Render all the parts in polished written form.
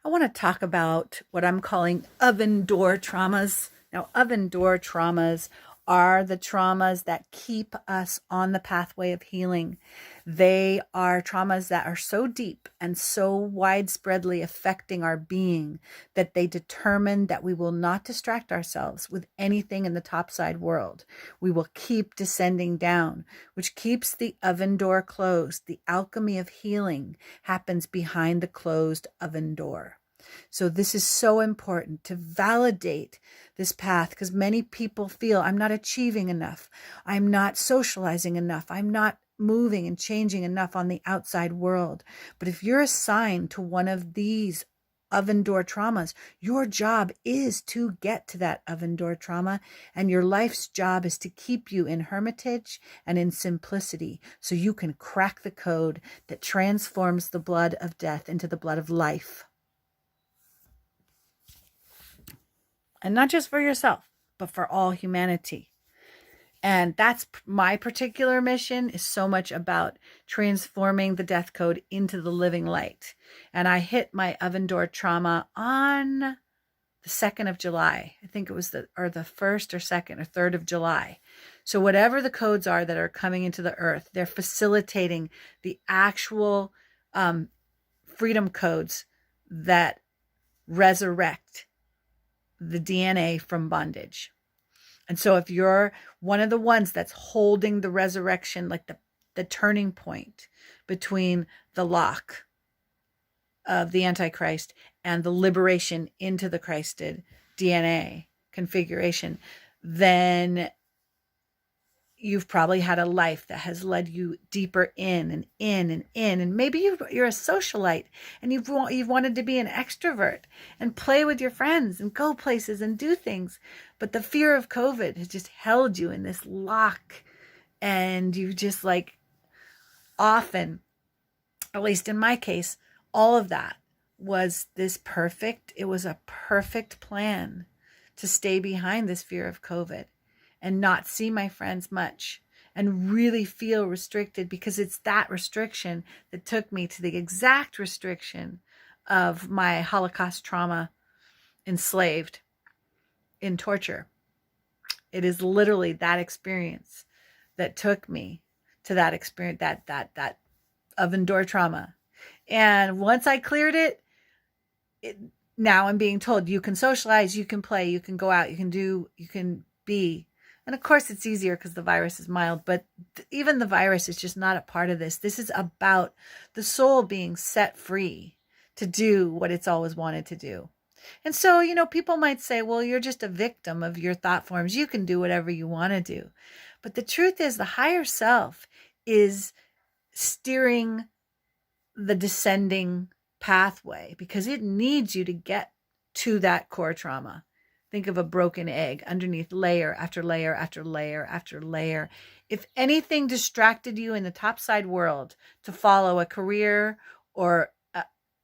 I want to talk about what I'm calling oven door traumas. Now, oven door traumas are the traumas that keep us on the pathway of healing. They are traumas that are so deep and so widespreadly affecting our being that they determine that we will not distract ourselves with anything in the topside world. We will keep descending down, which keeps the oven door closed. The alchemy of healing happens behind the closed oven door. So this is so important to validate this path, because many people feel I'm not achieving enough. I'm not socializing enough. I'm not moving and changing enough on the outside world. But if you're assigned to one of these oven door traumas, your job is to get to that oven door trauma, and your life's job is to keep you in hermitage and in simplicity so you can crack the code that transforms the blood of death into the blood of life. And not just for yourself, but for all humanity. And that's my particular mission, is so much about transforming the death code into the living light. And I hit my oven door trauma on the 2nd of July. I think it was the 1st or 2nd or 3rd of July. So whatever the codes are that are coming into the earth, they're facilitating the actual freedom codes that resurrect the DNA from bondage. And so if you're one of the ones that's holding the resurrection, like the turning point between the lock of the Antichrist and the liberation into the Christed DNA configuration, then you've probably had a life that has led you deeper in and in and in. And maybe you're a socialite and you've wanted to be an extrovert and play with your friends and go places and do things. But the fear of COVID has just held you in this lock. And you just often, at least in my case, all of that was it was a perfect plan to stay behind this fear of COVID and not see my friends much and really feel restricted, because it's that restriction that took me to the exact restriction of my Holocaust trauma, enslaved in torture. It is literally that experience that took me to that experience, that oven door trauma. And once I cleared it, now I'm being told you can socialize, you can play, you can go out, you can be. And of course, it's easier because the virus is mild, but even the virus is just not a part of this. This is about the soul being set free to do what it's always wanted to do. And so, people might say, well, you're just a victim of your thought forms. You can do whatever you want to do. But the truth is, the higher self is steering the descending pathway because it needs you to get to that core trauma. Think of a broken egg underneath layer after layer after layer after layer. If anything distracted you in the topside world to follow a career or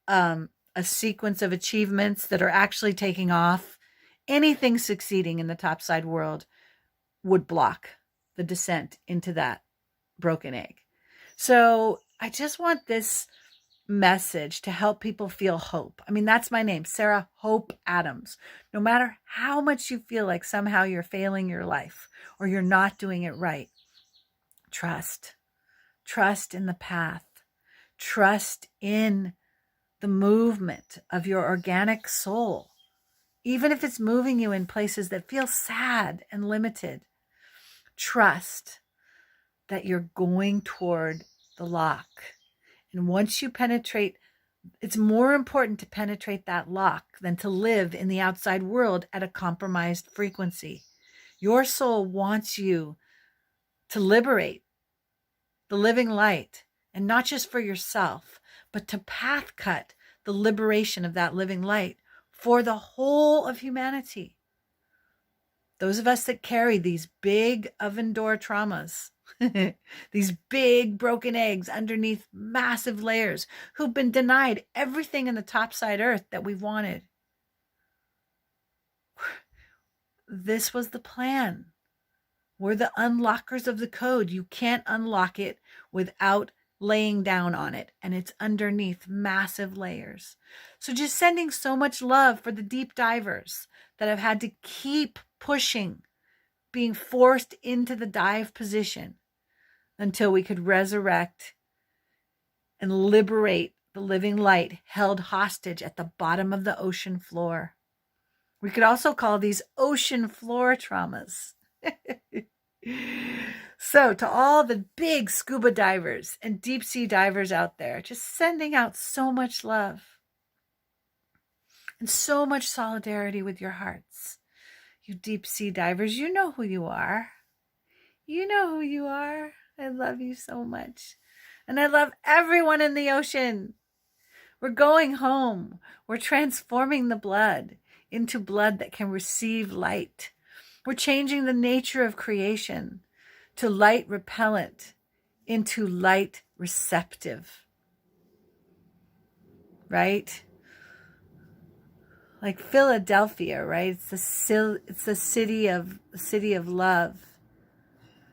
a sequence of achievements that are actually taking off, anything succeeding in the topside world would block the descent into that broken egg. So I just want this message to help people feel hope. I mean, that's my name, Sarah Hope Adams. No matter how much you feel like somehow you're failing your life or you're not doing it right, trust in the path, trust in the movement of your organic soul, even if it's moving you in places that feel sad and limited. Trust that you're going toward the lock. And once you penetrate, it's more important to penetrate that lock than to live in the outside world at a compromised frequency. Your soul wants you to liberate the living light, and not just for yourself, but to path cut the liberation of that living light for the whole of humanity. Those of us that carry these big oven door traumas, these big broken eggs underneath massive layers, who've been denied everything in the topside earth that we've wanted. This was the plan. We're the unlockers of the code. You can't unlock it without laying down on it, and it's underneath massive layers. So just sending so much love for the deep divers that have had to keep pushing, being forced into the dive position until we could resurrect and liberate the living light held hostage at the bottom of the ocean floor. We could also call these ocean floor traumas. So, to all the big scuba divers and deep sea divers out there, just sending out so much love and so much solidarity with your hearts. You deep sea divers, you know who you are. You know who you are. I love you so much. And I love everyone in the ocean. We're going home. We're transforming the blood into blood that can receive light. We're changing the nature of creation to light repellent into light receptive. Right? Like Philadelphia, right? It's the city of love.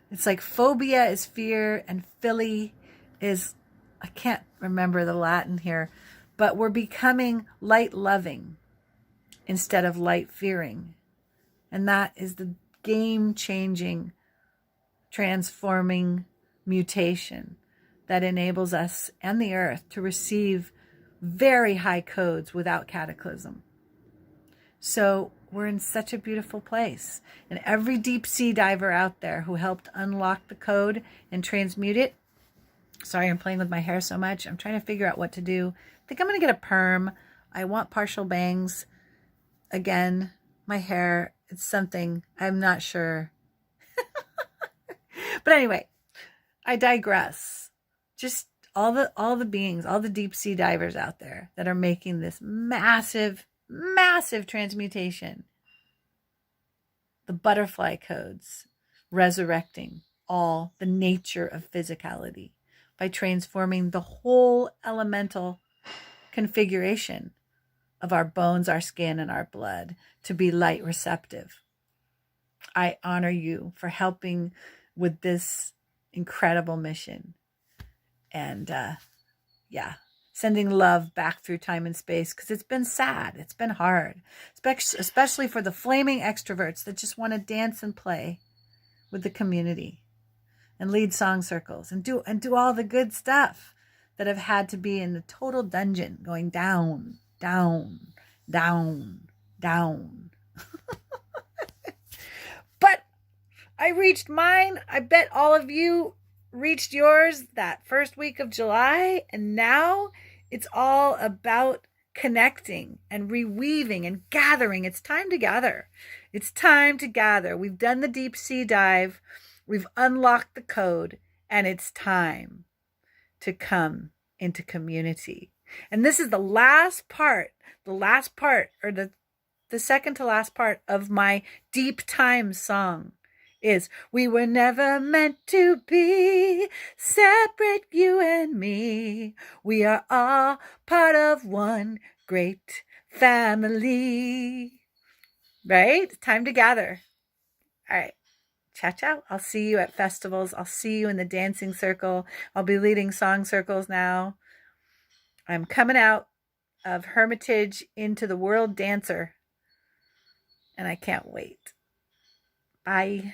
It's like phobia is fear and Philly is, I can't remember the Latin here, but we're becoming light loving instead of light fearing. And that is the game changing, transforming mutation that enables us and the earth to receive very high codes without cataclysm. So we're in such a beautiful place. And every deep sea diver out there who helped unlock the code and transmute it. Sorry, I'm playing with my hair so much. I'm trying to figure out what to do. I think I'm going to get a perm. I want partial bangs. Again, my hair, it's something, I'm not sure. But anyway, I digress. Just all the beings, all the deep sea divers out there that are making this massive transmutation. The butterfly codes, resurrecting all the nature of physicality by transforming the whole elemental configuration of our bones, our skin, and our blood to be light receptive. I honor you for helping with this incredible mission. And sending love back through time and space, because it's been sad. It's been hard, especially for the flaming extroverts that just want to dance and play with the community and lead song circles and do all the good stuff that have had to be in the total dungeon, going down, down, down, down. But I reached mine. I bet all of you reached yours that first week of July, and now it's all about connecting and reweaving and gathering. It's time to gather. It's time to gather. We've done the deep sea dive. We've unlocked the code, and it's time to come into community. And this is the last part, or the second to last part of my Deep Time song. Is we were never meant to be separate, you and me. We are all part of one great family. Right? Time to gather. All right. Ciao, ciao. I'll see you at festivals. I'll see you in the dancing circle. I'll be leading song circles now. I'm coming out of Hermitage into the world dancer. And I can't wait. Bye.